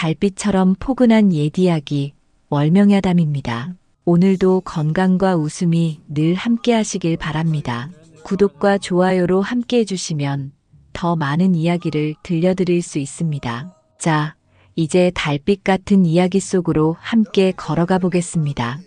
달빛처럼 포근한 옛 이야기, 월명야담입니다. 오늘도 건강과 웃음이 늘 함께 하시길 바랍니다. 구독과 좋아요로 함께 해주시면 더 많은 이야기를 들려드릴 수 있습니다. 자, 이제 달빛 같은 이야기 속으로 함께 걸어가 보겠습니다.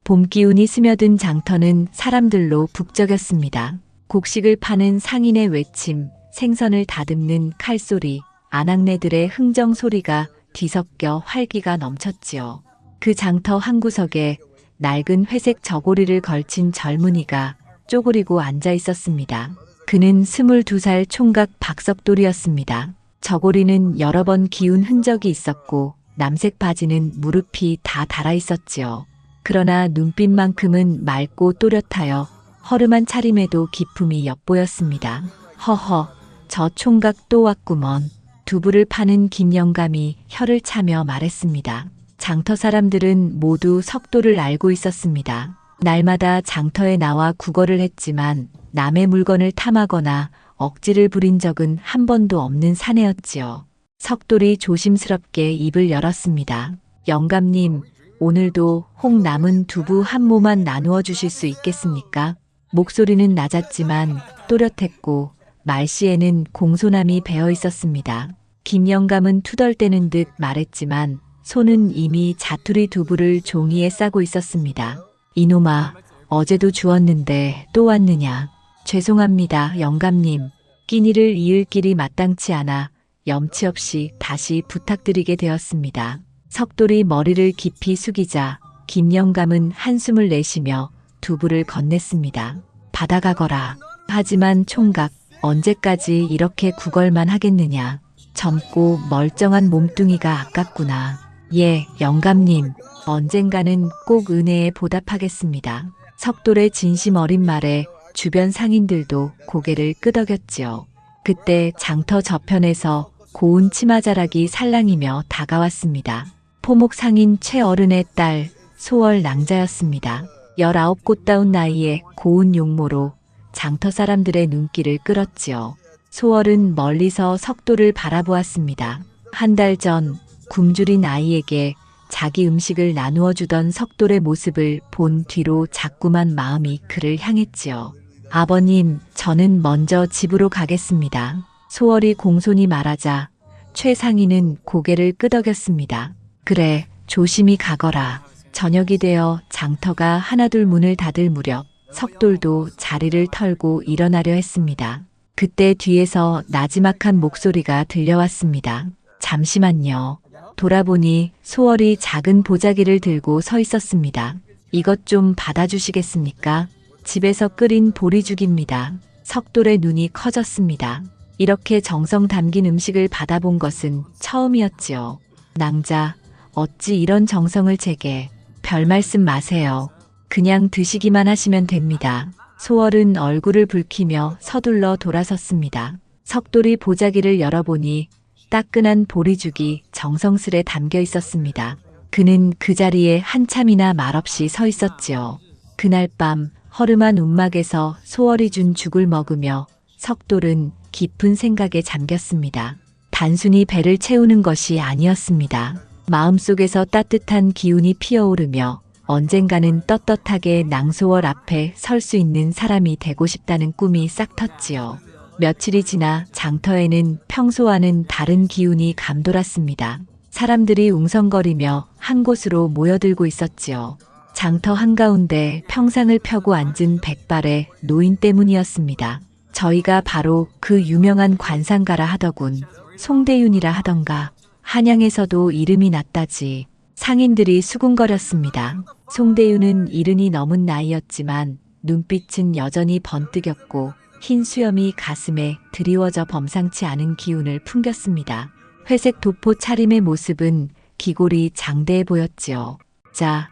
봄 기운이 스며든 장터는 사람들로 북적였습니다. 곡식을 파는 상인의 외침, 생선을 다듬는 칼소리, 아낙네들의 흥정 소리가 뒤섞여 활기가 넘쳤지요. 그 장터 한 구석에 낡은 회색 저고리를 걸친 젊은이가 쪼그리고 앉아 있었습니다. 그는 22살 총각 박석돌이었습니다. 저고리는 여러 번 기운 흔적이 있었고 남색 바지는 무릎이 다 닳아 있었지요. 그러나 눈빛만큼은 맑고 또렷하여 허름한 차림에도 기품이 엿보였습니다. 허허, 저 총각 또 왔구먼. 두부를 파는 김영감이 혀를 차며 말했습니다. 장터 사람들은 모두 석돌을 알고 있었습니다. 날마다 장터에 나와 구걸을 했지만 남의 물건을 탐하거나 억지를 부린 적은 한 번도 없는 사내였지요. 석돌이 조심스럽게 입을 열었습니다. 영감님, 오늘도 혹 남은 두부 한 모만 나누어 주실 수 있겠습니까? 목소리는 낮았지만 또렷했고 말씨에는 공손함이 배어 있었습니다. 김영감은 투덜대는 듯 말했지만 손은 이미 자투리 두부를 종이에 싸고 있었습니다. 이놈아, 어제도 주었는데 또 왔느냐. 죄송합니다, 영감님. 끼니를 이을 길이 마땅치 않아 염치 없이 다시 부탁드리게 되었습니다. 석돌이 머리를 깊이 숙이자 김영감은 한숨을 내쉬며 두부를 건넸습니다. 받아가거라. 하지만 총각, 언제까지 이렇게 구걸만 하겠느냐. 젊고 멀쩡한 몸뚱이가 아깝구나. 예, 영감님. 언젠가는 꼭 은혜에 보답하겠습니다. 석돌의 진심 어린 말에 주변 상인들도 고개를 끄덕였지요. 그때 장터 저편에서 고운 치마자락이 살랑이며 다가왔습니다. 포목 상인 최어른의 딸 소월 낭자였습니다. 19 꽃다운 나이에 고운 용모로 장터 사람들의 눈길을 끌었지요. 소월은 멀리서 석돌을 바라보았습니다. 한 달 전 굶주린 아이에게 자기 음식을 나누어 주던 석돌의 모습을 본 뒤로 자꾸만 마음이 그를 향했지요. 아버님, 저는 먼저 집으로 가겠습니다. 소월이 공손히 말하자 최 상인은 고개를 끄덕였습니다. 그래, 조심히 가거라. 저녁이 되어 장터가 하나둘 문을 닫을 무렵 석돌도 자리를 털고 일어나려 했습니다. 그때 뒤에서 나지막한 목소리가 들려왔습니다. 잠시만요. 돌아보니 소월이 작은 보자기를 들고 서 있었습니다. 이것 좀 받아주시겠습니까? 집에서 끓인 보리죽입니다. 석돌의 눈이 커졌습니다. 이렇게 정성 담긴 음식을 받아본 것은 처음이었지요. 낭자, 어찌 이런 정성을 제게. 별 말씀 마세요. 그냥 드시기만 하시면 됩니다. 소월은 얼굴을 붉히며 서둘러 돌아섰습니다. 석돌이 보자기를 열어보니 따끈한 보리죽이 정성스레 담겨 있었습니다. 그는 그 자리에 한참이나 말없이 서 있었지요. 그날 밤 허름한 움막에서 소월이 준 죽을 먹으며 석돌은 깊은 생각에 잠겼습니다. 단순히 배를 채우는 것이 아니었습니다. 마음속에서 따뜻한 기운이 피어오르며 언젠가는 떳떳하게 낭소월 앞에 설 수 있는 사람이 되고 싶다는 꿈이 싹 텄지요. 며칠이 지나 장터에는 평소와는 다른 기운이 감돌았습니다. 사람들이 웅성거리며 한 곳으로 모여들고 있었지요. 장터 한가운데 평상을 펴고 앉은 백발의 노인 때문이었습니다. 저희가 바로 그 유명한 관상가라 하더군. 송대윤이라 하던가. 한양에서도 이름이 났다지. 상인들이 수군거렸습니다. 송대윤은 70이 넘은 나이였지만 눈빛은 여전히 번뜩였고 흰 수염이 가슴에 드리워져 범상치 않은 기운을 풍겼습니다. 회색 도포 차림의 모습은 기골이 장대해 보였지요. 자,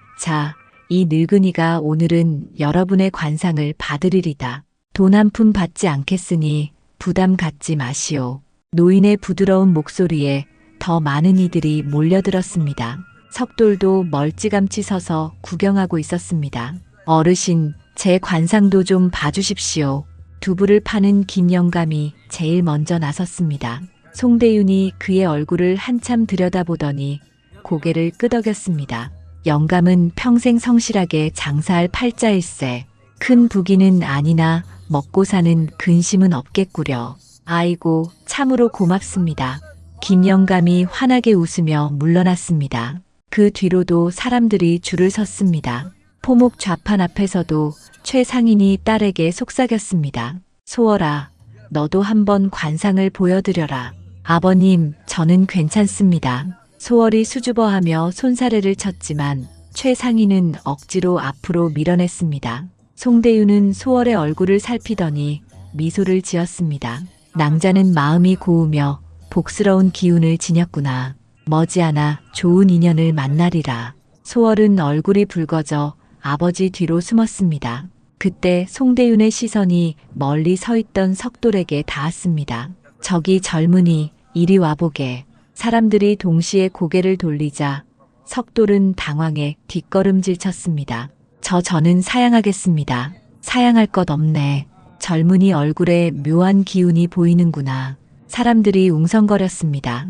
이 늙은이가 오늘은 여러분의 관상을 받으리리다. 돈 한 푼 받지 않겠으니 부담 갖지 마시오. 노인의 부드러운 목소리에 더 많은 이들이 몰려들었습니다. 석돌도 멀찌감치 서서 구경하고 있었습니다. 어르신, 제 관상도 좀 봐주십시오. 두부를 파는 김영감이 제일 먼저 나섰습니다. 송대윤이 그의 얼굴을 한참 들여다보더니 고개를 끄덕였습니다. 영감은 평생 성실하게 장사할 팔자일세. 큰 부기는 아니나 먹고 사는 근심은 없겠구려. 아이고, 참으로 고맙습니다. 김영감이 환하게 웃으며 물러났습니다. 그 뒤로도 사람들이 줄을 섰습니다. 포목 좌판 앞에서도 최상인이 딸에게 속삭였습니다. 소월아, 너도 한번 관상을 보여드려라. 아버님, 저는 괜찮습니다. 소월이 수줍어하며 손사래를 쳤지만 최상인은 억지로 앞으로 밀어냈습니다. 송대윤은 소월의 얼굴을 살피더니 미소를 지었습니다. 낭자는 마음이 고우며 복스러운 기운을 지녔구나. 머지않아 좋은 인연을 만나리라. 소월은 얼굴이 붉어져 아버지 뒤로 숨었습니다. 그때 송대윤의 시선이 멀리 서 있던 석돌에게 닿았습니다. 저기 젊은이, 이리 와보게. 사람들이 동시에 고개를 돌리자 석돌은 당황해 뒷걸음질 쳤습니다. 저는 사양하겠습니다. 사양할 것 없네. 젊은이 얼굴에 묘한 기운이 보이는구나. 사람들이 웅성거렸습니다.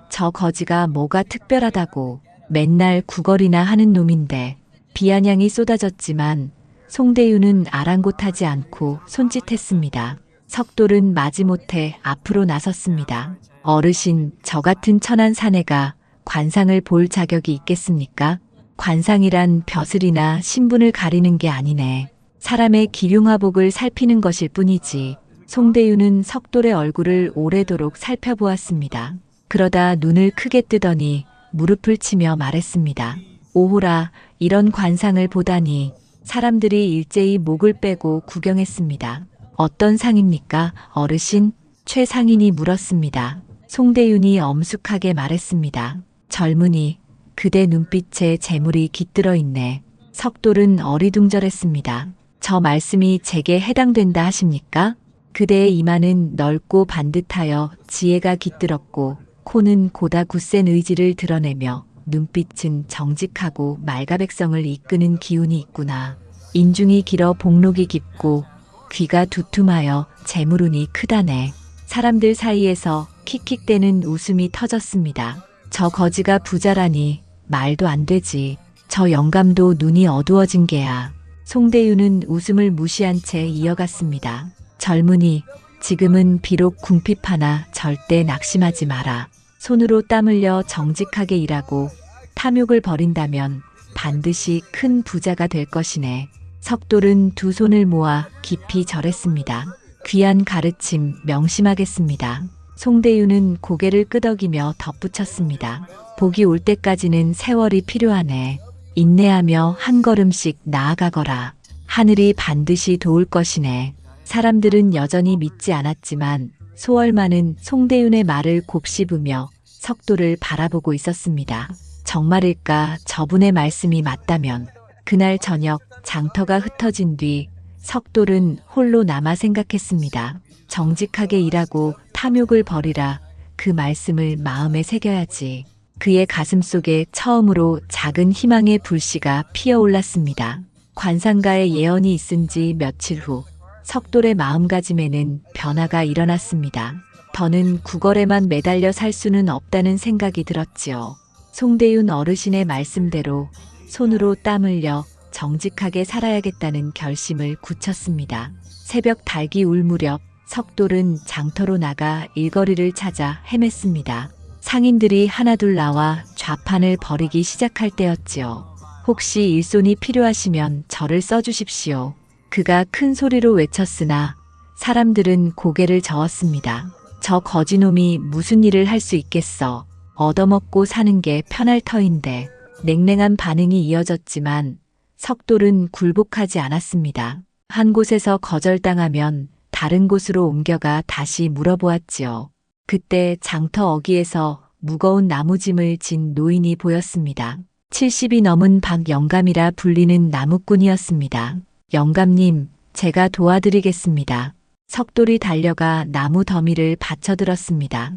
저 거지가 뭐가 특별하다고. 맨날 구걸이나 하는 놈인데. 비아냥이 쏟아졌지만 송대윤은 아랑곳하지 않고 손짓했습니다. 석돌은 마지못해 앞으로 나섰습니다. 어르신, 저 같은 천한 사내가 관상을 볼 자격이 있겠습니까? 관상이란 벼슬이나 신분을 가리는 게 아니네. 사람의 기륭화복을 살피는 것일 뿐이지. 송대윤은 석돌의 얼굴을 오래도록 살펴보았습니다. 그러다 눈을 크게 뜨더니 무릎을 치며 말했습니다. 오호라, 이런 관상을 보다니. 사람들이 일제히 목을 빼고 구경했습니다. 어떤 상입니까, 어르신? 최상인이 물었습니다. 송대윤이 엄숙하게 말했습니다. 젊은이, 그대 눈빛에 재물이 깃들어 있네. 석돌은 어리둥절했습니다. 저 말씀이 제게 해당된다 하십니까? 그대의 이마는 넓고 반듯하여 지혜가 깃들었고 코는 고다 굳센 의지를 드러내며 눈빛은 정직하고 말가백성을 이끄는 기운이 있구나. 인중이 길어 복록이 깊고 귀가 두툼하여 재물운이 크다네. 사람들 사이에서 킥킥대는 웃음이 터졌습니다. 저 거지가 부자라니 말도 안 되지. 저 영감도 눈이 어두워진 게야. 송대윤은 웃음을 무시한 채 이어갔습니다. 젊은이, 지금은 비록 궁핍하나 절대 낙심하지 마라. 손으로 땀 흘려 정직하게 일하고 탐욕을 버린다면 반드시 큰 부자가 될 것이네. 석돌은 두 손을 모아 깊이 절했습니다. 귀한 가르침 명심하겠습니다. 송대윤은 고개를 끄덕이며 덧붙였습니다. 복이 올 때까지는 세월이 필요하네. 인내하며 한 걸음씩 나아가거라. 하늘이 반드시 도울 것이네. 사람들은 여전히 믿지 않았지만 소월만은 송대윤의 말을 곱씹으며 석돌을 바라보고 있었습니다. 정말일까, 저분의 말씀이 맞다면. 그날 저녁 장터가 흩어진 뒤 석돌은 홀로 남아 생각했습니다. 정직하게 일하고 탐욕을 버리라. 그 말씀을 마음에 새겨야지. 그의 가슴 속에 처음으로 작은 희망의 불씨가 피어올랐습니다. 관상가의 예언이 있은 지 며칠 후 석돌의 마음가짐에는 변화가 일어났습니다. 더는 구걸에만 매달려 살 수는 없다는 생각이 들었지요. 송대윤 어르신의 말씀대로 손으로 땀 흘려 정직하게 살아야겠다는 결심을 굳혔습니다. 새벽 닭이 울 무렵 석돌은 장터로 나가 일거리를 찾아 헤맸습니다. 상인들이 하나둘 나와 좌판을 벌이기 시작할 때였지요. 혹시 일손이 필요하시면 저를 써주십시오. 그가 큰 소리로 외쳤으나 사람들은 고개를 저었습니다. 저 거지놈이 무슨 일을 할 수 있겠어. 얻어먹고 사는 게 편할 터인데. 냉랭한 반응이 이어졌지만 석돌은 굴복하지 않았습니다. 한 곳에서 거절당하면 다른 곳으로 옮겨가 다시 물어보았지요. 그때 장터 어귀에서 무거운 나무짐을 진 노인이 보였습니다. 70이 넘은 박영감이라 불리는 나무꾼이었습니다. 영감님, 제가 도와드리겠습니다. 석돌이 달려가 나무 더미를 받쳐들었습니다.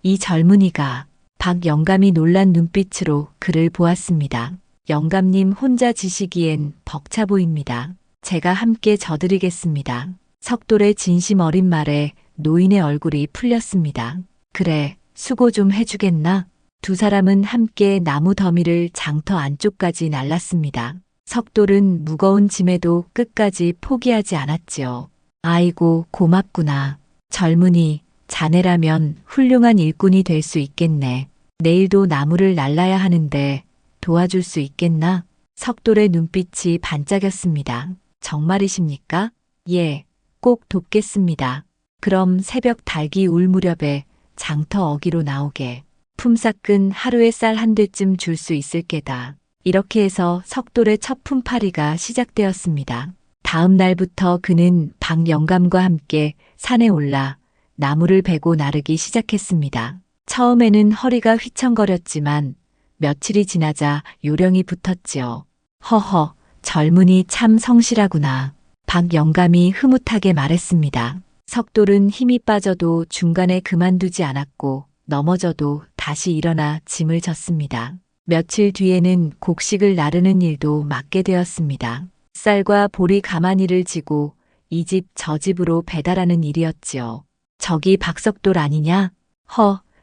이 젊은이가. 박영감이 놀란 눈빛으로 그를 보았습니다. 영감님 혼자 지시기엔 벅차 보입니다. 제가 함께 져드리겠습니다. 석돌의 진심 어린 말에 노인의 얼굴이 풀렸습니다. 그래, 수고 좀 해주겠나? 두 사람은 함께 나무 더미를 장터 안쪽까지 날랐습니다. 석돌은 무거운 짐에도 끝까지 포기하지 않았지요. 아이고, 고맙구나. 젊은이, 자네라면 훌륭한 일꾼이 될 수 있겠네. 내일도 나무를 날라야 하는데 도와줄 수 있겠나? 석돌의 눈빛이 반짝였습니다. 정말이십니까? 예, 꼭 돕겠습니다. 그럼 새벽 닭이 울 무렵에 장터 어기로 나오게. 품삯은 하루에 쌀 한 대쯤 줄 수 있을 게다. 이렇게 해서 석돌의 첫 품팔이가 시작되었습니다. 다음 날부터 그는 박 영감과 함께 산에 올라 나무를 베고 나르기 시작했습니다. 처음에는 허리가 휘청거렸지만 며칠이 지나자 요령이 붙었지요. 허허, 젊은이 참 성실하구나. 박 영감이 흐뭇하게 말했습니다. 석돌은 힘이 빠져도 중간에 그만두지 않았고 넘어져도 다시 일어나 짐을 졌습니다. 며칠 뒤에는 곡식을 나르는 일도 맡게 되었습니다. 쌀과 보리 가마니를 지고 이 집 저 집으로 배달하는 일이었지요. 저기 박석돌 아니냐?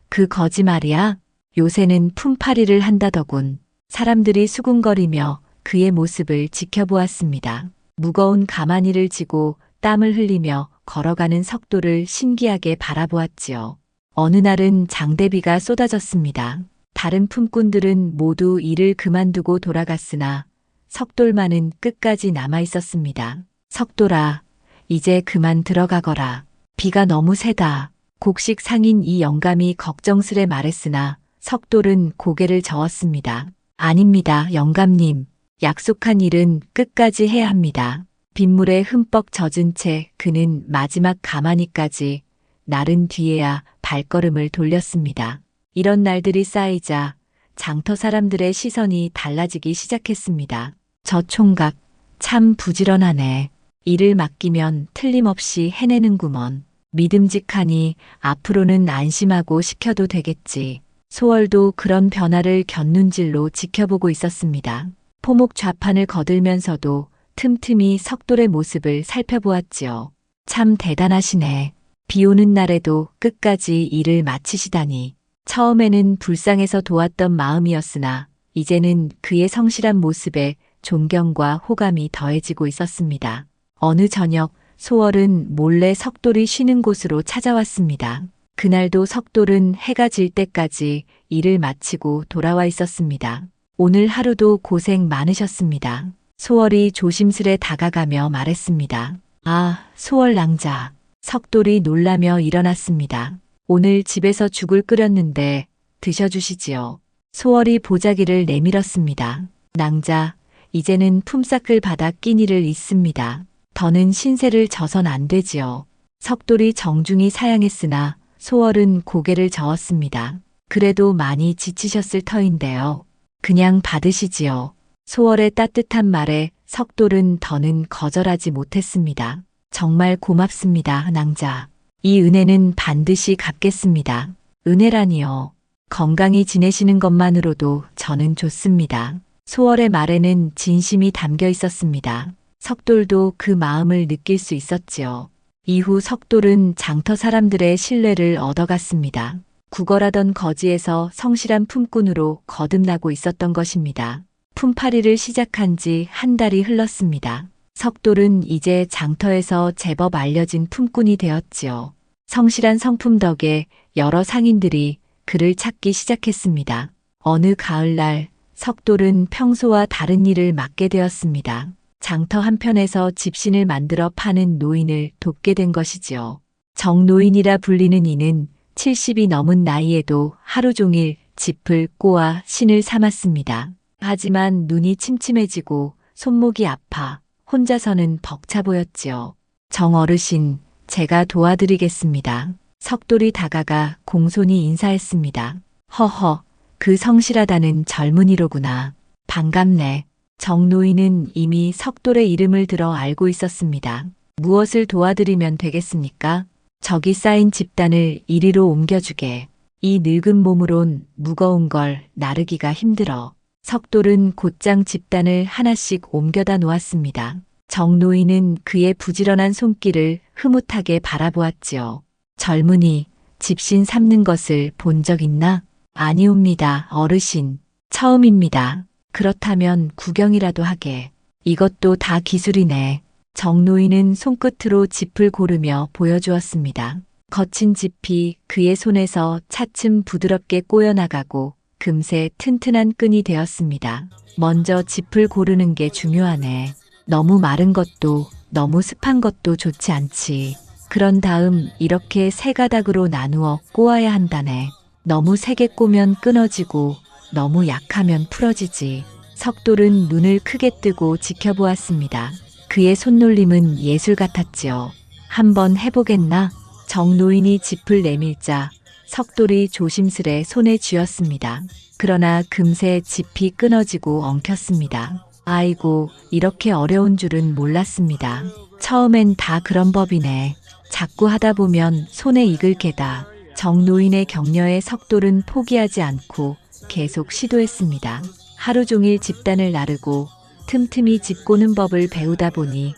그 거짓말이야? 요새는 품팔이를 한다더군. 사람들이 수군거리며 그의 모습을 지켜보았습니다. 무거운 가마니를 지고 땀을 흘리며 걸어가는 석돌을 신기하게 바라보았지요. 어느 날은 장대비가 쏟아졌습니다. 다른 품꾼들은 모두 일을 그만두고 돌아갔으나 석돌만은 끝까지 남아 있었습니다. 석돌아, 이제 그만 들어가거라. 비가 너무 세다. 곡식 상인 이 영감이 걱정스레 말했으나 석돌은 고개를 저었습니다. 아닙니다, 영감님. 약속한 일은 끝까지 해야 합니다. 빗물에 흠뻑 젖은 채 그는 마지막 가마니까지 나른 뒤에야 발걸음을 돌렸습니다. 이런 날들이 쌓이자 장터 사람들의 시선이 달라지기 시작했습니다. 저 총각 참 부지런하네. 일을 맡기면 틀림없이 해내는구먼. 믿음직하니 앞으로는 안심하고 시켜도 되겠지. 소월도 그런 변화를 곁눈질로 지켜보고 있었습니다. 포목 좌판을 거들면서도 틈틈이 석돌의 모습을 살펴보았지요. 참 대단하시네. 비 오는 날에도 끝까지 일을 마치시다니. 처음에는 불쌍해서 도왔던 마음이었으나 이제는 그의 성실한 모습에 존경과 호감이 더해지고 있었습니다. 어느 저녁 소월은 몰래 석돌이 쉬는 곳으로 찾아왔습니다. 그날도 석돌은 해가 질 때까지 일을 마치고 돌아와 있었습니다. 오늘 하루도 고생 많으셨습니다. 소월이 조심스레 다가가며 말했습니다. 아, 소월 낭자. 석돌이 놀라며 일어났습니다. 오늘 집에서 죽을 끓였는데 드셔주시지요. 소월이 보자기를 내밀었습니다. 낭자, 이제는 품삯을 받아 끼니를 잊습니다. 더는 신세를 져선 안 되지요. 석돌이 정중히 사양했으나 소월은 고개를 저었습니다. 그래도 많이 지치셨을 터인데요. 그냥 받으시지요. 소월의 따뜻한 말에 석돌은 더는 거절하지 못했습니다. 정말 고맙습니다, 낭자. 이 은혜는 반드시 갚겠습니다. 은혜라니요. 건강히 지내시는 것만으로도 저는 좋습니다. 소월의 말에는 진심이 담겨 있었습니다. 석돌도 그 마음을 느낄 수 있었지요. 이후 석돌은 장터 사람들의 신뢰를 얻어갔습니다. 구걸하던 거지에서 성실한 품꾼으로 거듭나고 있었던 것입니다. 품팔이를 시작한 지 한 달이 흘렀습니다. 석돌은 이제 장터에서 제법 알려진 품꾼이 되었지요. 성실한 성품 덕에 여러 상인들이 그를 찾기 시작했습니다. 어느 가을날 석돌은 평소와 다른 일을 맡게 되었습니다. 장터 한편에서 집신을 만들어 파는 노인을 돕게 된 것이지요. 정노인이라 불리는 이는 70이 넘은 나이에도 하루 종일 짚을 꼬아 신을 삼았습니다. 하지만 눈이 침침해지고 손목이 아파 혼자서는 벅차 보였지요. 정 어르신, 제가 도와드리겠습니다. 석돌이 다가가 공손히 인사했습니다. 허허, 그 성실하다는 젊은이로구나. 반갑네. 정노인은 이미 석돌의 이름을 들어 알고 있었습니다. 무엇을 도와드리면 되겠습니까? 저기 쌓인 집단을 이리로 옮겨주게. 이 늙은 몸으론 무거운 걸 나르기가 힘들어. 석돌은 곧장 집단을 하나씩 옮겨다 놓았습니다. 정노인은 그의 부지런한 손길을 흐뭇하게 바라보았지요. 젊은이, 집신 삼는 것을 본 적 있나? 아니옵니다, 어르신. 처음입니다. 그렇다면 구경이라도 하게. 이것도 다 기술이네. 정노인은 손끝으로 짚을 고르며 보여주었습니다. 거친 짚이 그의 손에서 차츰 부드럽게 꼬여나가고 금세 튼튼한 끈이 되었습니다. 먼저 짚을 고르는 게 중요하네. 너무 마른 것도 너무 습한 것도 좋지 않지. 그런 다음 이렇게 세 가닥으로 나누어 꼬아야 한다네. 너무 세게 꼬면 끊어지고 너무 약하면 풀어지지. 석돌은 눈을 크게 뜨고 지켜보았습니다. 그의 손놀림은 예술 같았지요. 한번 해보겠나? 정노인이 짚을 내밀자 석돌이 조심스레 손에 쥐었습니다. 그러나 금세 짚이 끊어지고 엉켰습니다. 아이고, 이렇게 어려운 줄은 몰랐습니다. 처음엔 다 그런 법이네. 자꾸 하다 보면 손에 익을 게다. 정노인의 격려에 석돌은 포기하지 않고 계속 시도했습니다. 하루 종일 집단을 나르고 틈틈이 집 꼬는 법을 배우다 보니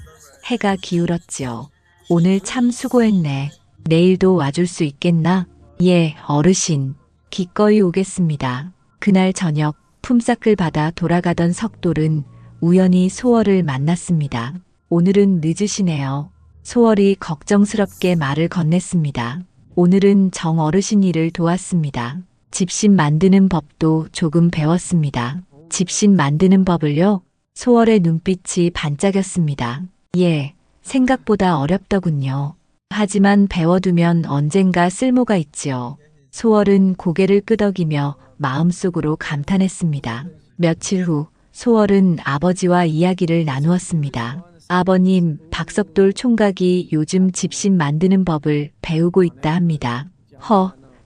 해가 기울었지요. 오늘 참 수고했네. 내일도 와줄 수 있겠나? 예, 어르신. 기꺼이 오겠습니다. 그날 저녁 품삯을 받아 돌아가던 석돌은 우연히 소월을 만났습니다. 오늘은 늦으시네요. 소월이 걱정스럽게 말을 건넸습니다. 오늘은 정 어르신 일을 도왔습니다. 집신 만드는 법도 조금 배웠습니다. 집신 만드는 법을요? 소월의 눈빛이 반짝였습니다. 예, 생각보다 어렵더군요. 하지만 배워두면 언젠가 쓸모가 있지요. 소월은 고개를 끄덕이며 마음속으로 감탄했습니다. 며칠 후 소월은 아버지와 이야기를 나누었습니다. 아버님, 박석돌 총각이 요즘 집신 만드는 법을 배우고 있다 합니다.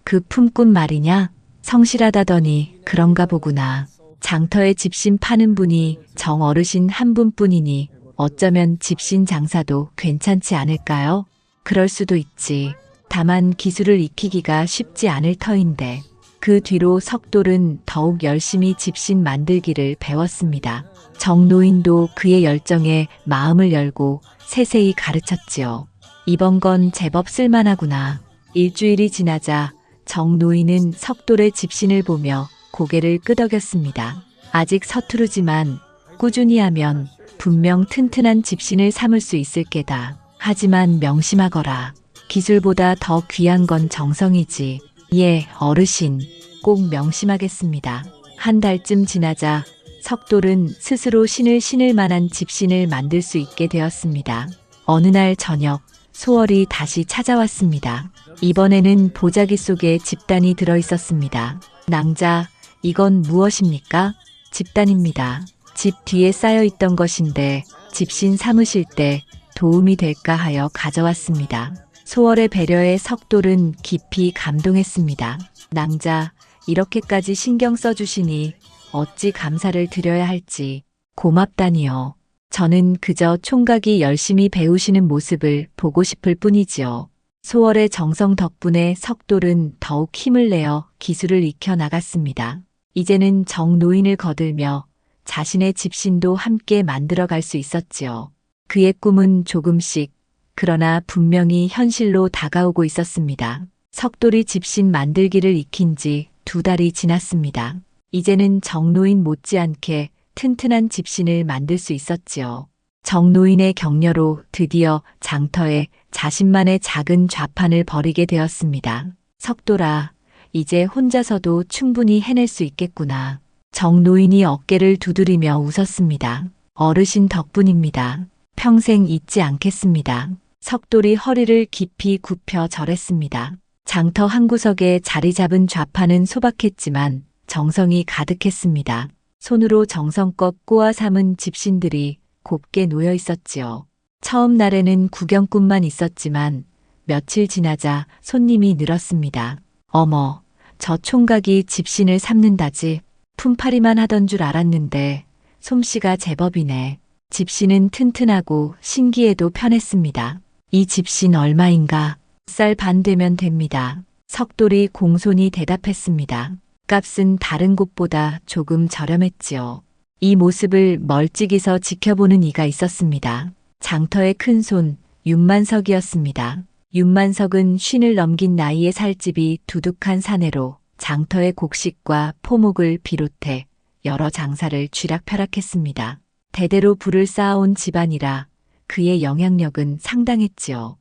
그 품꾼 말이냐? 성실하다더니 그런가 보구나. 장터에 집신 파는 분이 정 어르신 한 분뿐이니 어쩌면 집신 장사도 괜찮지 않을까요? 그럴 수도 있지. 다만 기술을 익히기가 쉽지 않을 터인데. 그 뒤로 석돌은 더욱 열심히 집신 만들기를 배웠습니다. 정노인도 그의 열정에 마음을 열고 세세히 가르쳤지요. 이번 건 제법 쓸만하구나. 일주일이 지나자 정노인은 석돌의 집신을 보며 고개를 끄덕였습니다. 아직 서투르지만 꾸준히 하면 분명 튼튼한 집신을 삼을 수 있을 게다. 하지만 명심하거라. 기술보다 더 귀한 건 정성이지. 예, 어르신. 꼭 명심하겠습니다. 한 달쯤 지나자 석돌은 스스로 신을 신을 만한 집신을 만들 수 있게 되었습니다. 어느 날 저녁 소월이 다시 찾아왔습니다. 이번에는 보자기 속에 집단이 들어 있었습니다. 낭자, 이건 무엇입니까? 집단입니다. 집 뒤에 쌓여 있던 것인데 집신 삼으실 때 도움이 될까 하여 가져왔습니다. 소월의 배려에 석돌은 깊이 감동했습니다. 낭자, 이렇게까지 신경 써주시니 어찌 감사를 드려야 할지. 고맙다니요. 저는 그저 총각이 열심히 배우시는 모습을 보고 싶을 뿐이지요. 소월의 정성 덕분에 석돌은 더욱 힘을 내어 기술을 익혀 나갔습니다. 이제는 정노인을 거들며 자신의 집신도 함께 만들어갈 수 있었지요. 그의 꿈은 조금씩, 그러나 분명히 현실로 다가오고 있었습니다. 석돌이 집신 만들기를 익힌 지 2달이 지났습니다. 이제는 정노인 못지않게 튼튼한 집신을 만들 수 있었지요. 정노인의 격려로 드디어 장터에 자신만의 작은 좌판을 벌이게 되었습니다. 석돌아, 이제 혼자서도 충분히 해낼 수 있겠구나. 정노인이 어깨를 두드리며 웃었습니다. 어르신 덕분입니다. 평생 잊지 않겠습니다. 석돌이 허리를 깊이 굽혀 절했습니다. 장터 한 구석에 자리 잡은 좌판은 소박했지만 정성이 가득했습니다. 손으로 정성껏 꼬아 삼은 집신들이 곱게 놓여 있었지요. 처음 날에는 구경꾼만 있었지만 며칠 지나자 손님이 늘었습니다. 어머, 저 총각이 집신을 삼는다지. 품팔이만 하던 줄 알았는데 솜씨가 제법이네. 집신은 튼튼하고 신기에도 편했습니다. 이 집신 얼마인가? 쌀 반 되면 됩니다. 석돌이 공손히 대답했습니다. 값은 다른 곳보다 조금 저렴했지요. 이 모습을 멀찍이서 지켜보는 이가 있었습니다. 장터의 큰손 윤만석이었습니다. 윤만석은 쉰을 넘긴 나이에 살집이 두둑한 사내로 장터의 곡식과 포목을 비롯해 여러 장사를 쥐락펴락했습니다. 대대로 부를 쌓아온 집안이라 그의 영향력은 상당했지요.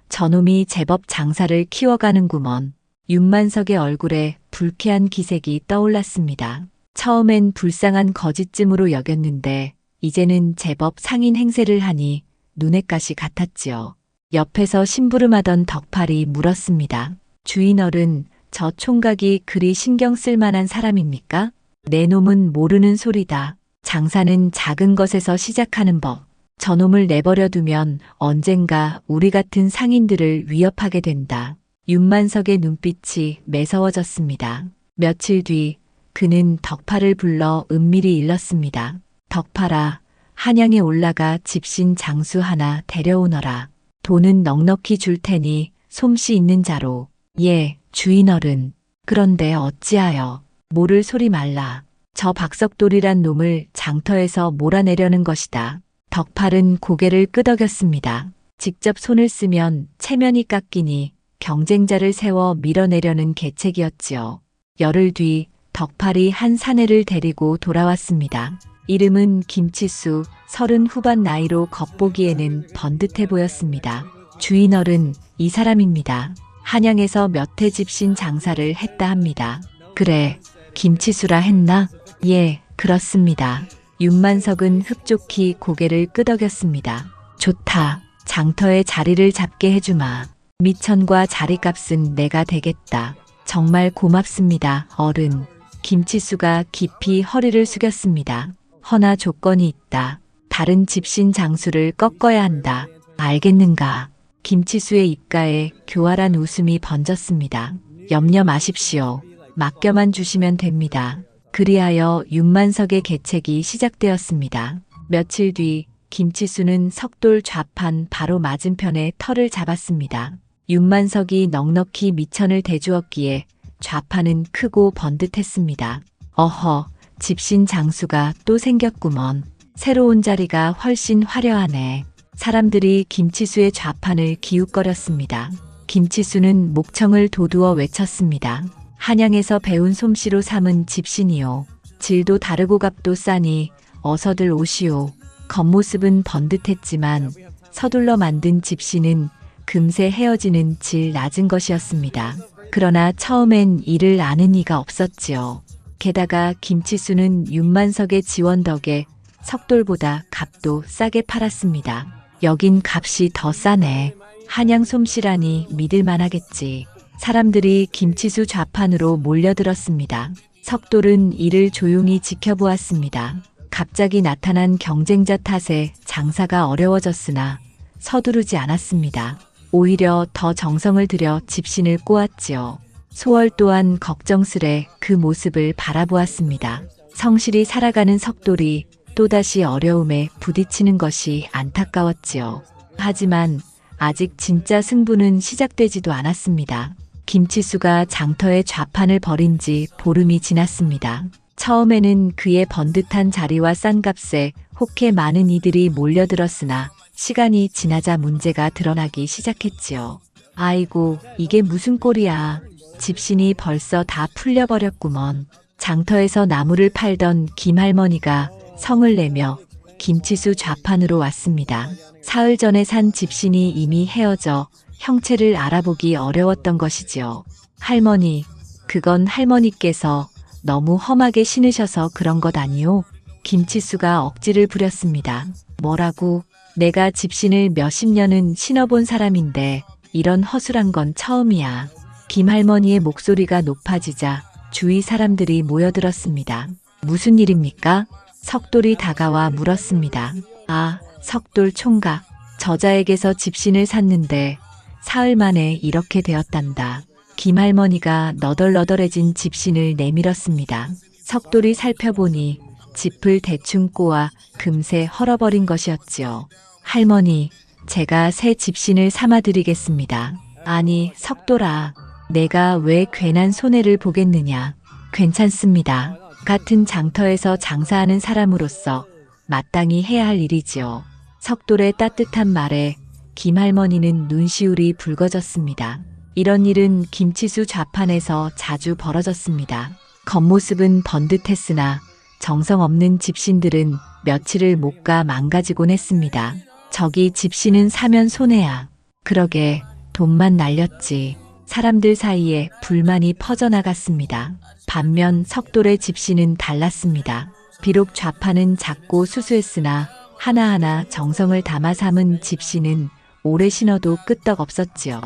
저놈이 제법 장사를 키워가는구먼. 윤만석의 얼굴에 불쾌한 기색이 떠올랐습니다. 처음엔 불쌍한 거짓쯤으로 여겼는데 이제는 제법 상인 행세를 하니 눈엣 가시 같았지요. 옆에서 심부름하던 덕팔이 물었습니다. 주인어른, 저 총각이 그리 신경 쓸 만한 사람입니까? 내 놈은 모르는 소리다. 장사는 작은 것에서 시작하는 법. 저놈을 내버려 두면 언젠가 우리 같은 상인들을 위협하게 된다. 윤만석의 눈빛이 매서워졌습니다. 며칠 뒤 그는 덕팔을 불러 은밀히 일렀습니다. 덕팔아, 한양에 올라가 집신 장수 하나 데려오너라. 돈은 넉넉히 줄 테니 솜씨 있는 자로. 예, 주인어른. 그런데 어찌하여. 모를 소리 말라. 저 박석돌이란 놈을 장터에서 몰아내려는 것이다. 덕팔은 고개를 끄덕였습니다. 직접 손을 쓰면 체면이 깎이니 경쟁자를 세워 밀어내려는 계책이었지요. 열흘 뒤 덕팔이 한 사내를 데리고 돌아왔습니다. 이름은 김치수, 30 후반 나이로 겉보기에는 번듯해 보였습니다. 주인어른, 이 사람입니다. 한양에서 몇 해 집신 장사를 했다 합니다. 그래, 김치수라 했나? 예, 그렇습니다. 윤만석은 흡족히 고개를 끄덕였습니다. 좋다. 장터에 자리를 잡게 해주마. 미천과 자리값은 내가 대겠다. 정말 고맙습니다, 어른. 김치수가 깊이 허리를 숙였습니다. 허나 조건이 있다. 다른 집신 장수를 꺾어야 한다. 알겠는가? 김치수의 입가에 교활한 웃음이 번졌습니다. 염려 마십시오. 맡겨만 주시면 됩니다. 그리하여 윤만석의 계책이 시작되었습니다. 며칠 뒤 김치수는 석돌 좌판 바로 맞은편에 터를 잡았습니다. 윤만석이 넉넉히 미천을 대주었기에 좌판은 크고 번듯했습니다. 어허, 집신 장수가 또 생겼구먼. 새로운 자리가 훨씬 화려하네. 사람들이 김치수의 좌판을 기웃거렸습니다. 김치수는 목청을 도두어 외쳤습니다. 한양에서 배운 솜씨로 삼은 집신이요. 질도 다르고 값도 싸니 어서들 오시오. 겉모습은 번듯했지만 서둘러 만든 집신은 금세 헤어지는 질 낮은 것이었습니다. 그러나 처음엔 이를 아는 이가 없었지요. 게다가 김치수는 윤만석의 지원 덕에 석돌보다 값도 싸게 팔았습니다. 여긴 값이 더 싸네. 한양 솜씨라니 믿을만하겠지. 사람들이 김치수 좌판으로 몰려들었습니다. 석돌은 이를 조용히 지켜보았습니다. 갑자기 나타난 경쟁자 탓에 장사가 어려워졌으나 서두르지 않았습니다. 오히려 더 정성을 들여 집신을 꼬았지요. 소월 또한 걱정스레 그 모습을 바라보았습니다. 성실히 살아가는 석돌이 또다시 어려움에 부딪히는 것이 안타까웠지요. 하지만 아직 진짜 승부는 시작되지도 않았습니다. 김치수가 장터에 좌판을 벌인 지 보름이 지났습니다. 처음에는 그의 번듯한 자리와 싼 값에 혹해 많은 이들이 몰려들었으나 시간이 지나자 문제가 드러나기 시작했지요. 아이고, 이게 무슨 꼴이야. 집신이 벌써 다 풀려버렸구먼. 장터에서 나무를 팔던 김할머니가 성을 내며 김치수 좌판으로 왔습니다. 사흘 전에 산 집신이 이미 헤어져 형체를 알아보기 어려웠던 것이지요. 할머니, 그건 할머니께서 너무 험하게 신으셔서 그런 것 아니오? 김치수가 억지를 부렸습니다. 뭐라고? 내가 집신을 몇십 년은 신어본 사람인데 이런 허술한 건 처음이야. 김할머니의 목소리가 높아지자 주위 사람들이 모여들었습니다. 무슨 일입니까? 석돌이 다가와 물었습니다. 아, 석돌 총각. 저자에게서 집신을 샀는데 사흘 만에 이렇게 되었단다. 김할머니가 너덜너덜해진 집신을 내밀었습니다. 석돌이 살펴보니 짚을 대충 꼬아 금세 헐어버린 것이었지요. 할머니, 제가 새 집신을 삼아드리겠습니다. 아니, 석돌아, 내가 왜 괜한 손해를 보겠느냐. 괜찮습니다. 같은 장터에서 장사하는 사람으로서 마땅히 해야 할 일이지요. 석돌의 따뜻한 말에 김할머니는 눈시울이 붉어졌습니다. 이런 일은 김치수 좌판에서 자주 벌어졌습니다. 겉모습은 번듯했으나 정성 없는 집신들은 며칠을 못 가 망가지곤 했습니다. 저기 집신은 사면 손해야. 그러게 돈만 날렸지. 사람들 사이에 불만이 퍼져나갔습니다. 반면 석돌의 집신은 달랐습니다. 비록 좌판은 작고 수수했으나 하나하나 정성을 담아 삼은 집신은 오래 신어도 끄떡없었지요.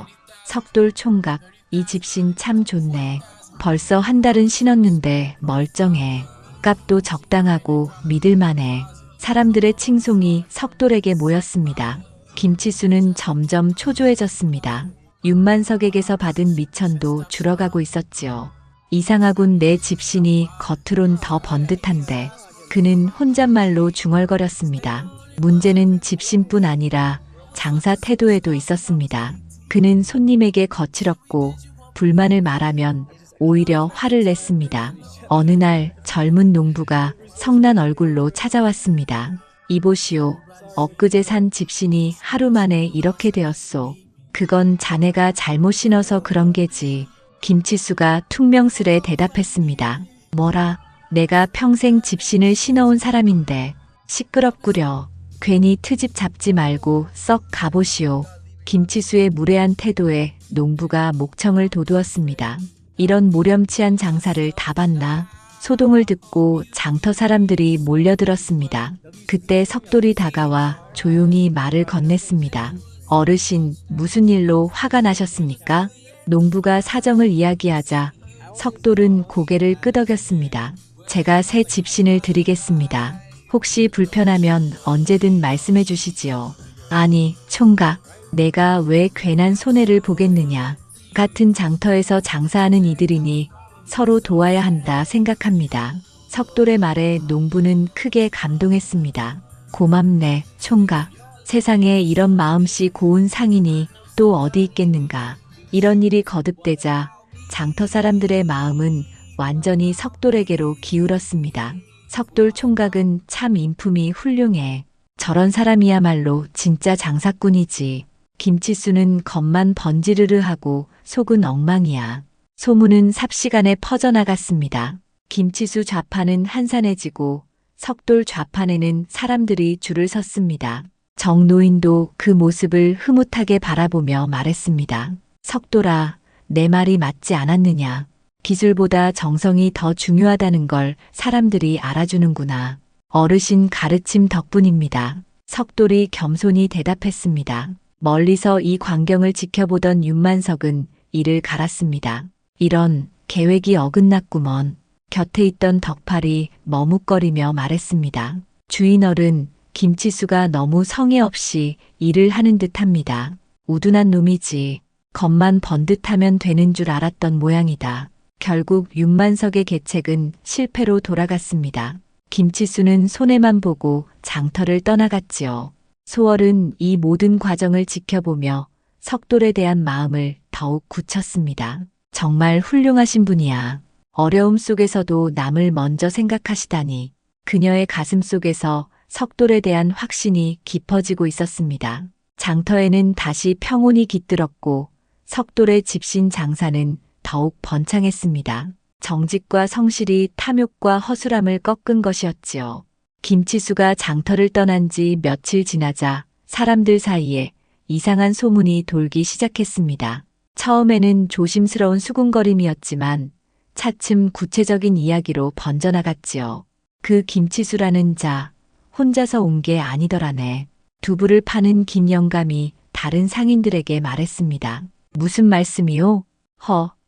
석돌 총각, 이 집신 참 좋네. 벌써 한 달은 신었는데 멀쩡해. 값도 적당하고 믿을만해. 사람들의 칭송이 석돌에게 모였습니다. 김치수는 점점 초조해졌습니다. 윤만석에게서 받은 미천도 줄어가고 있었지요. 이상하군, 내 집신이 겉으론 더 번듯한데. 그는 혼잣말로 중얼거렸습니다. 문제는 집신뿐 아니라 장사 태도에도 있었습니다. 그는 손님에게 거칠었고 불만을 말하면 오히려 화를 냈습니다. 어느 날 젊은 농부가 성난 얼굴로 찾아왔습니다. 이보시오. 엊그제 산 집신이 하루 만에 이렇게 되었소. 그건 자네가 잘못 신어서 그런 게지. 김치수가 퉁명스레 대답했습니다. 뭐라? 내가 평생 집신을 신어온 사람인데. 시끄럽구려. 괜히 트집 잡지 말고 썩 가보시오. 김치수의 무례한 태도에 농부가 목청을 돋우었습니다. 이런 모렴치한 장사를 다 봤나? 소동을 듣고 장터 사람들이 몰려들었습니다. 그때 석돌이 다가와 조용히 말을 건넸습니다. 어르신, 무슨 일로 화가 나셨습니까? 농부가 사정을 이야기하자 석돌은 고개를 끄덕였습니다. 제가 새 집신을 드리겠습니다. 혹시 불편하면 언제든 말씀해 주시지요. 아니, 총각, 내가 왜 괜한 손해를 보겠느냐. 같은 장터에서 장사하는 이들이니 서로 도와야 한다 생각합니다. 석돌의 말에 농부는 크게 감동했습니다. 고맙네, 총각. 세상에 이런 마음씨 고운 상인이 또 어디 있겠는가. 이런 일이 거듭되자 장터 사람들의 마음은 완전히 석돌에게로 기울었습니다. 석돌 총각은 참 인품이 훌륭해. 저런 사람이야말로 진짜 장사꾼이지. 김치수는 겉만 번지르르하고 속은 엉망이야. 소문은 삽시간에 퍼져나갔습니다. 김치수 좌판은 한산해지고 석돌 좌판에는 사람들이 줄을 섰습니다. 정노인도 그 모습을 흐뭇하게 바라보며 말했습니다. 석돌아, 내 말이 맞지 않았느냐. 기술보다 정성이 더 중요하다는 걸 사람들이 알아주는구나. 어르신 가르침 덕분입니다. 석돌이 겸손히 대답했습니다. 멀리서 이 광경을 지켜보던 윤만석은 이를 갈았습니다. 이런, 계획이 어긋났구먼. 곁에 있던 덕팔이 머뭇거리며 말했습니다. 주인어른, 김치수가 너무 성의 없이 일을 하는 듯합니다. 우둔한 놈이지. 겉만 번듯하면 되는 줄 알았던 모양이다. 결국 윤만석의 계책은 실패로 돌아갔습니다. 김치수는 손해만 보고 장터를 떠나갔지요. 소월은 이 모든 과정을 지켜보며 석돌에 대한 마음을 더욱 굳혔습니다. 정말 훌륭하신 분이야. 어려움 속에서도 남을 먼저 생각하시다니. 그녀의 가슴 속에서 석돌에 대한 확신이 깊어지고 있었습니다. 장터에는 다시 평온이 깃들었고 석돌의 집신 장사는 더욱 번창했습니다. 정직과 성실이 탐욕과 허술함을 꺾은 것이었지요. 김치수가 장터를 떠난 지 며칠 지나자 사람들 사이에 이상한 소문이 돌기 시작했습니다. 처음에는 조심스러운 수군거림이었지만 차츰 구체적인 이야기로 번져나갔지요. 그 김치수라는 자, 혼자서 온 게 아니더라네. 두부를 파는 김 영감이 다른 상인들에게 말했습니다. 무슨 말씀이요?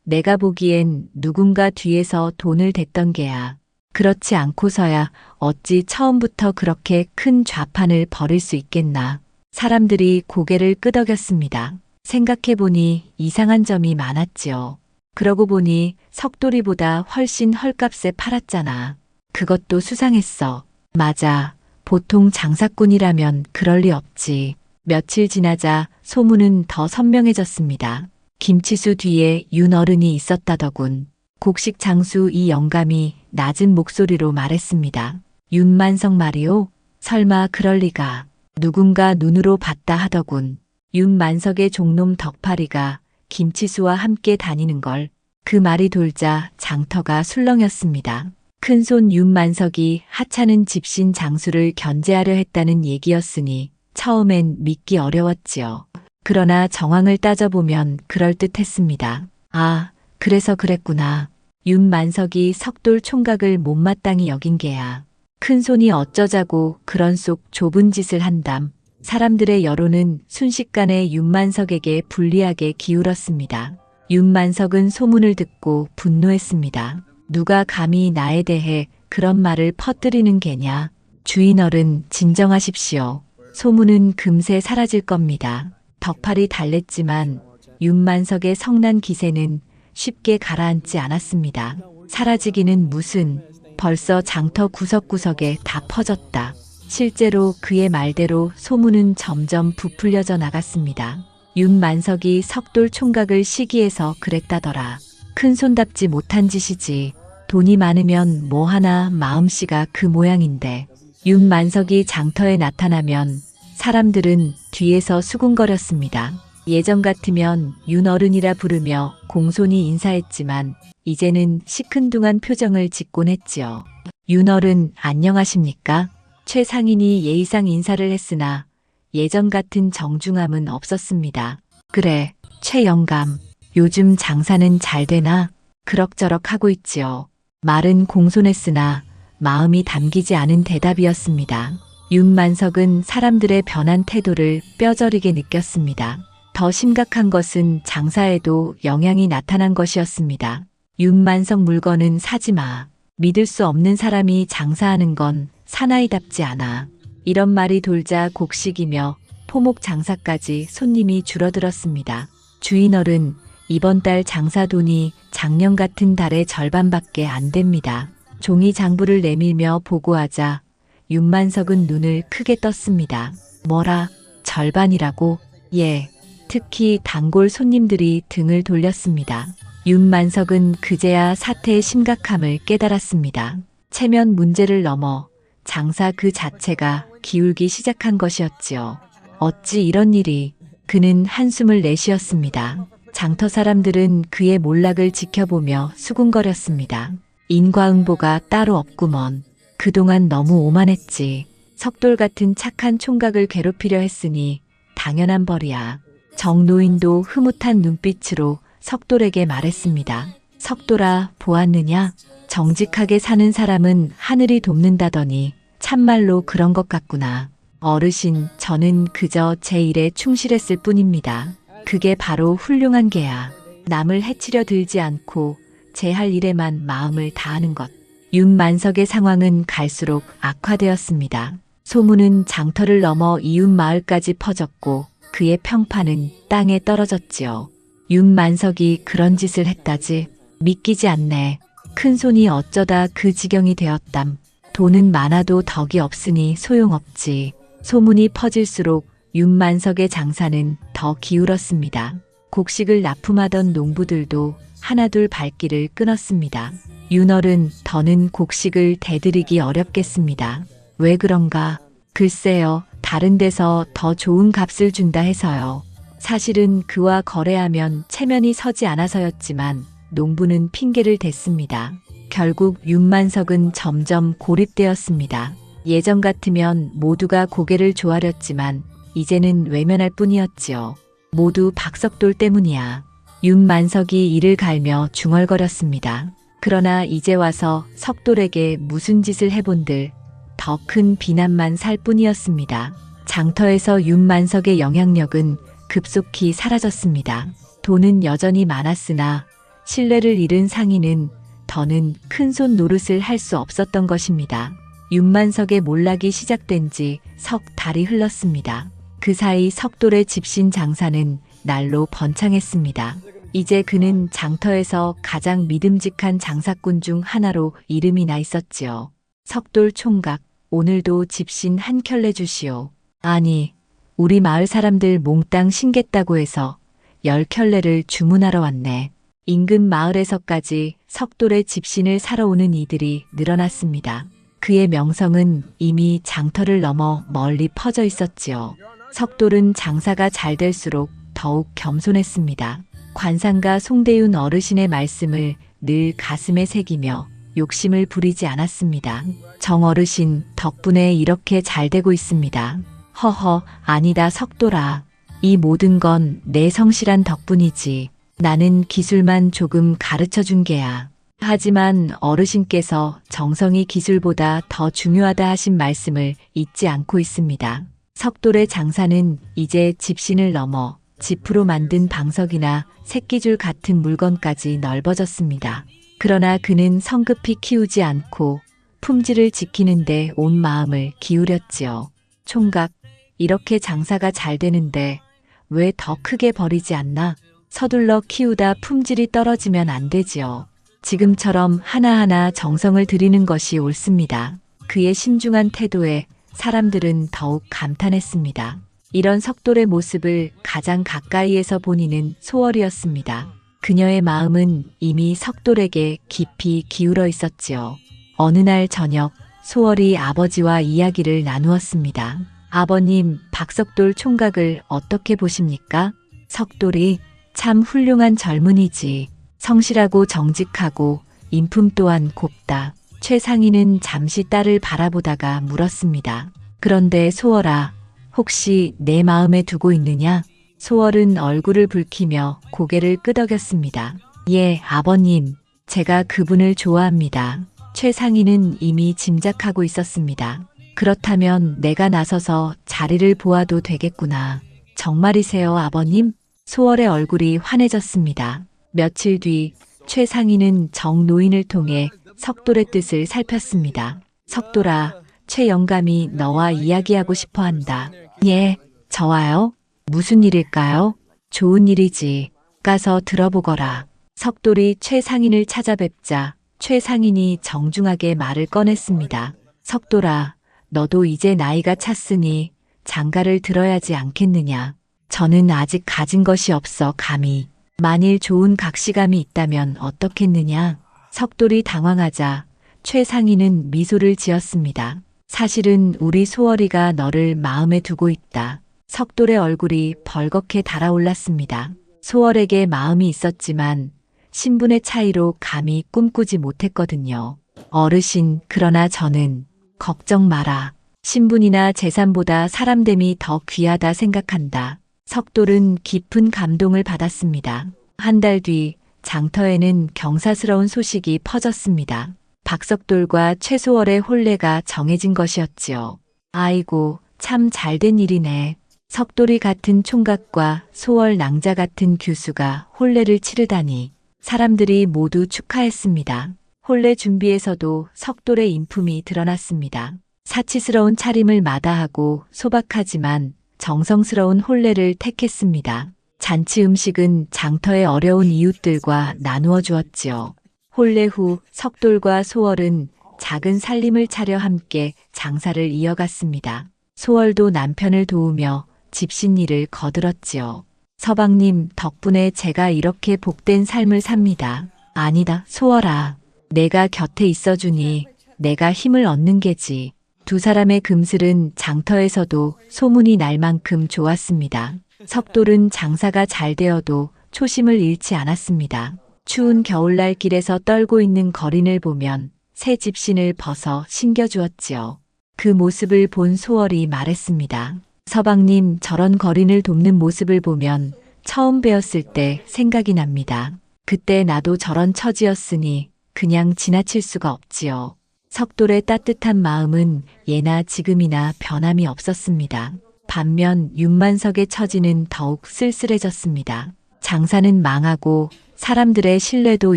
내가 보기엔 누군가 뒤에서 돈을 댔던 게야. 그렇지 않고서야 어찌 처음부터 그렇게 큰 좌판을 벌일 수 있겠나. 사람들이 고개를 끄덕였습니다. 생각해보니 이상한 점이 많았지요. 그러고 보니 석돌이보다 훨씬 헐값에 팔았잖아. 그것도 수상했어. 맞아. 보통 장사꾼이라면 그럴 리 없지. 며칠 지나자 소문은 더 선명해졌습니다. 김치수 뒤에 윤 어른이 있었다더군. 곡식 장수 이 영감이 낮은 목소리로 말했습니다. 윤만석 말이오? 설마 그럴 리가. 누군가 눈으로 봤다 하더군. 윤만석의 종놈 덕파리가 김치수와 함께 다니는 걸 그 말이 돌자 장터가 술렁였습니다. 큰손 윤만석이 하찮은 집신 장수를 견제하려 했다는 얘기였으니 처음엔 믿기 어려웠지요. 그러나 정황을 따져보면 그럴듯했습니다. 아, 그래서 그랬구나. 윤만석이 석돌 총각을 못마땅히 여긴 게야. 큰손이 어쩌자고 그런 속 좁은 짓을 한담. 사람들의 여론은 순식간에 윤만석에게 불리하게 기울었습니다. 윤만석은 소문을 듣고 분노했습니다. 누가 감히 나에 대해 그런 말을 퍼뜨리는 게냐. 주인어른 진정하십시오. 소문은 금세 사라질 겁니다. 덕팔이 달랬지만 윤만석의 성난 기세는 쉽게 가라앉지 않았습니다. 사라지기는 무슨, 벌써 장터 구석구석에 다 퍼졌다. 실제로 그의 말대로 소문은 점점 부풀려져 나갔습니다. 윤만석이 석돌 총각을 시기해서 그랬다더라. 큰손답지 못한 짓이지. 돈이 많으면 뭐하나 마음씨가 그 모양인데. 윤만석이 장터에 나타나면 사람들은 뒤에서 수군거렸습니다. 예전 같으면 윤어른이라 부르며 공손히 인사했지만 이제는 시큰둥한 표정을 짓곤 했지요. 윤어른 안녕하십니까? 최 상인이 예의상 인사를 했으나 예전 같은 정중함은 없었습니다. 그래, 최 영감. 요즘 장사는 잘 되나? 그럭저럭 하고 있지요. 말은 공손했으나 마음이 담기지 않은 대답이었습니다. 윤만석은 사람들의 변한 태도를 뼈저리게 느꼈습니다. 더 심각한 것은 장사에도 영향이 나타난 것이었습니다. 윤만석 물건은 사지 마. 믿을 수 없는 사람이 장사하는 건 사나이답지 않아. 이런 말이 돌자 곡식이며 포목 장사까지 손님이 줄어들었습니다. 주인어른, 이번 달 장사 돈이 작년 같은 달의 절반밖에 안 됩니다. 종이 장부를 내밀며 보고하자 윤만석은 눈을 크게 떴습니다. 뭐라? 절반이라고? 예. 특히 단골 손님들이 등을 돌렸습니다. 윤만석은 그제야 사태의 심각함을 깨달았습니다. 체면 문제를 넘어 장사 그 자체가 기울기 시작한 것이었지요. 어찌 이런 일이. 그는 한숨을 내쉬었습니다. 장터 사람들은 그의 몰락을 지켜보며 수군거렸습니다. 인과응보가 따로 없구먼. 그동안 너무 오만했지. 석돌 같은 착한 총각을 괴롭히려 했으니 당연한 벌이야. 정노인도 흐뭇한 눈빛으로 석돌에게 말했습니다. 석돌아, 보았느냐? 정직하게 사는 사람은 하늘이 돕는다더니 참말로 그런 것 같구나. 어르신, 저는 그저 제 일에 충실했을 뿐입니다. 그게 바로 훌륭한 게야. 남을 해치려 들지 않고 제 할 일에만 마음을 다하는 것. 윤만석의 상황은 갈수록 악화되었습니다. 소문은 장터를 넘어 이웃 마을까지 퍼졌고 그의 평판은 땅에 떨어졌지요. 윤만석이 그런 짓을 했다지? 믿기지 않네. 큰손이 어쩌다 그 지경이 되었담. 돈은 많아도 덕이 없으니 소용없지. 소문이 퍼질수록 윤만석의 장사는 더 기울었습니다. 곡식을 납품하던 농부들도 하나둘 발길을 끊었습니다. 윤어른, 더는 곡식을 대드리기 어렵겠습니다. 왜 그런가? 글쎄요, 다른 데서 더 좋은 값을 준다 해서요. 사실은 그와 거래하면 체면이 서지 않아서였지만 농부는 핑계를 댔습니다. 결국 윤만석은 점점 고립되었습니다. 예전 같으면 모두가 고개를 조아렸지만 이제는 외면할 뿐이었지요. 모두 박석돌 때문이야. 윤만석이 이를 갈며 중얼거렸습니다. 그러나 이제 와서 석돌에게 무슨 짓을 해본들 더 큰 비난만 살 뿐이었습니다. 장터에서 윤만석의 영향력은 급속히 사라졌습니다. 돈은 여전히 많았으나 신뢰를 잃은 상인은 더는 큰손 노릇을 할 수 없었던 것입니다. 윤만석의 몰락이 시작된 지 석 달이 흘렀습니다. 그 사이 석돌의 집신 장사는 날로 번창했습니다. 이제 그는 장터에서 가장 믿음직한 장사꾼 중 하나로 이름이 나 있었지요. 석돌 총각, 오늘도 집신 한 켤레 주시오. 아니, 우리 마을 사람들 몽땅 신겠다고 해서 10켤레를 주문하러 왔네. 인근 마을에서까지 석돌의 집신을 사러 오는 이들이 늘어났습니다. 그의 명성은 이미 장터를 넘어 멀리 퍼져 있었지요. 석돌은 장사가 잘 될수록 더욱 겸손했습니다. 관상가 송대윤 어르신의 말씀을 늘 가슴에 새기며 욕심을 부리지 않았습니다. 정 어르신 덕분에 이렇게 잘 되고 있습니다. 허허, 아니다 석돌아. 이 모든 건 내 성실한 덕분이지. 나는 기술만 조금 가르쳐 준 게야. 하지만 어르신께서 정성이 기술보다 더 중요하다 하신 말씀을 잊지 않고 있습니다. 석돌의 장사는 이제 집신을 넘어 지프로 만든 방석이나 새끼줄 같은 물건까지 넓어졌습니다. 그러나 그는 성급히 키우지 않고 품질을 지키는데 온 마음을 기울였지요. 총각, 이렇게 장사가 잘 되는데 왜 더 크게 버리지 않나? 서둘러 키우다 품질이 떨어지면 안 되지요. 지금처럼 하나하나 정성을 들이는 것이 옳습니다. 그의 신중한 태도에 사람들은 더욱 감탄했습니다. 이런 석돌의 모습을 가장 가까이에서 본 이는 소월이었습니다. 그녀의 마음은 이미 석돌에게 깊이 기울어 있었지요. 어느 날 저녁, 소월이 아버지와 이야기를 나누었습니다. 아버님, 박석돌 총각을 어떻게 보십니까? 석돌이 참 훌륭한 젊은이지. 성실하고 정직하고 인품 또한 곱다. 최상희는 잠시 딸을 바라보다가 물었습니다. 그런데 소월아, 혹시 내 마음에 두고 있느냐? 소월은 얼굴을 붉히며 고개를 끄덕였습니다. 예, 아버님. 제가 그분을 좋아합니다. 최상희는 이미 짐작하고 있었습니다. 그렇다면 내가 나서서 자리를 보아도 되겠구나. 정말이세요, 아버님? 소월의 얼굴이 환해졌습니다. 며칠 뒤 최상희는 정 노인을 통해 석돌의 뜻을 살폈습니다. 석돌아, 최 영감이 너와 이야기하고 싶어 한다. 예, 저와요? 무슨 일일까요? 좋은 일이지. 가서 들어보거라. 석돌이 최상인을 찾아뵙자 최상인이 정중하게 말을 꺼냈습니다. 석돌아, 너도 이제 나이가 찼으니 장가를 들어야지 않겠느냐. 저는 아직 가진 것이 없어 감히. 만일 좋은 각시감이 있다면 어떻겠느냐. 석돌이 당황하자 최상인은 미소를 지었습니다. 사실은 우리 소월이가 너를 마음에 두고 있다. 석돌의 얼굴이 벌겋게 달아올랐습니다. 소월에게 마음이 있었지만 신분의 차이로 감히 꿈꾸지 못했거든요. 어르신, 그러나 저는 걱정 마라. 신분이나 재산보다 사람됨이 더 귀하다 생각한다. 석돌은 깊은 감동을 받았습니다. 한 달 뒤 장터에는 경사스러운 소식이 퍼졌습니다. 박석돌과 최소월의 혼례가 정해진 것이었지요. 아이고, 참 잘된 일이네. 석돌이 같은 총각과 소월 낭자 같은 교수가 혼례를 치르다니. 사람들이 모두 축하했습니다. 혼례 준비에서도 석돌의 인품이 드러났습니다. 사치스러운 차림을 마다하고 소박하지만 정성스러운 혼례를 택했습니다. 잔치 음식은 장터의 어려운 이웃들과 나누어 주었지요. 혼례 후 석돌과 소월은 작은 살림을 차려 함께 장사를 이어갔습니다. 소월도 남편을 도우며 집신 일을 거들었지요. 서방님 덕분에 제가 이렇게 복된 삶을 삽니다. 아니다, 소월아. 내가 곁에 있어주니 내가 힘을 얻는 게지. 두 사람의 금슬은 장터에서도 소문이 날 만큼 좋았습니다. 석돌은 장사가 잘 되어도 초심을 잃지 않았습니다. 추운 겨울날 길에서 떨고 있는 거린을 보면 새 집신을 벗어 신겨주었지요. 그 모습을 본 소월이 말했습니다. 서방님, 저런 거린을 돕는 모습을 보면 처음 배웠을 때 생각이 납니다. 그때 나도 저런 처지였으니 그냥 지나칠 수가 없지요. 석돌의 따뜻한 마음은 예나 지금이나 변함이 없었습니다. 반면 윤만석의 처지는 더욱 쓸쓸해졌습니다. 장사는 망하고 사람들의 신뢰도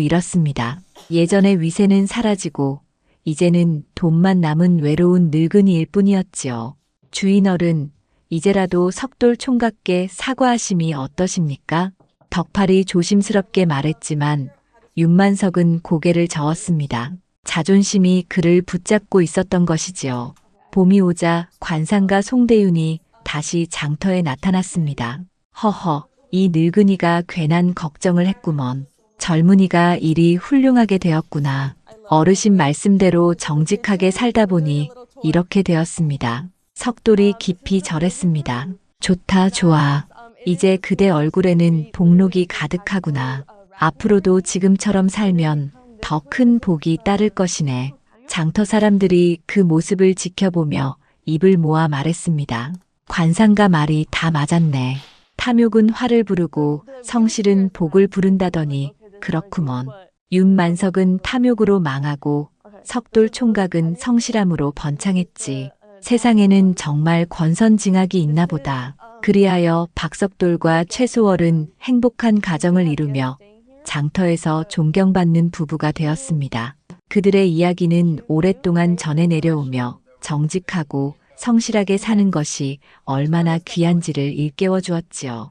잃었습니다. 예전의 위세는 사라지고 이제는 돈만 남은 외로운 늙은이일 뿐이었지요. 주인어른, 이제라도 석돌 총각께 사과하심이 어떠십니까? 덕팔이 조심스럽게 말했지만 윤만석은 고개를 저었습니다. 자존심이 그를 붙잡고 있었던 것이지요. 봄이 오자 관상가 송대윤이 다시 장터에 나타났습니다. 허허, 이 늙은이가 괜한 걱정을 했구먼. 젊은이가 일이 훌륭하게 되었구나. 어르신 말씀대로 정직하게 살다 보니 이렇게 되었습니다. 석돌이 깊이 절했습니다. 좋다, 좋아. 이제 그대 얼굴에는 복록이 가득하구나. 앞으로도 지금처럼 살면 더 큰 복이 따를 것이네. 장터 사람들이 그 모습을 지켜보며 입을 모아 말했습니다. 관상가 말이 다 맞았네. 탐욕은 화를 부르고 성실은 복을 부른다더니 그렇구먼. 윤만석은 탐욕으로 망하고 석돌 총각은 성실함으로 번창했지. 세상에는 정말 권선징악이 있나 보다. 그리하여 박석돌과 최소월은 행복한 가정을 이루며 장터에서 존경받는 부부가 되었습니다. 그들의 이야기는 오랫동안 전해 내려오며 정직하고 성실하게 사는 것이 얼마나 귀한지를 일깨워 주었지요.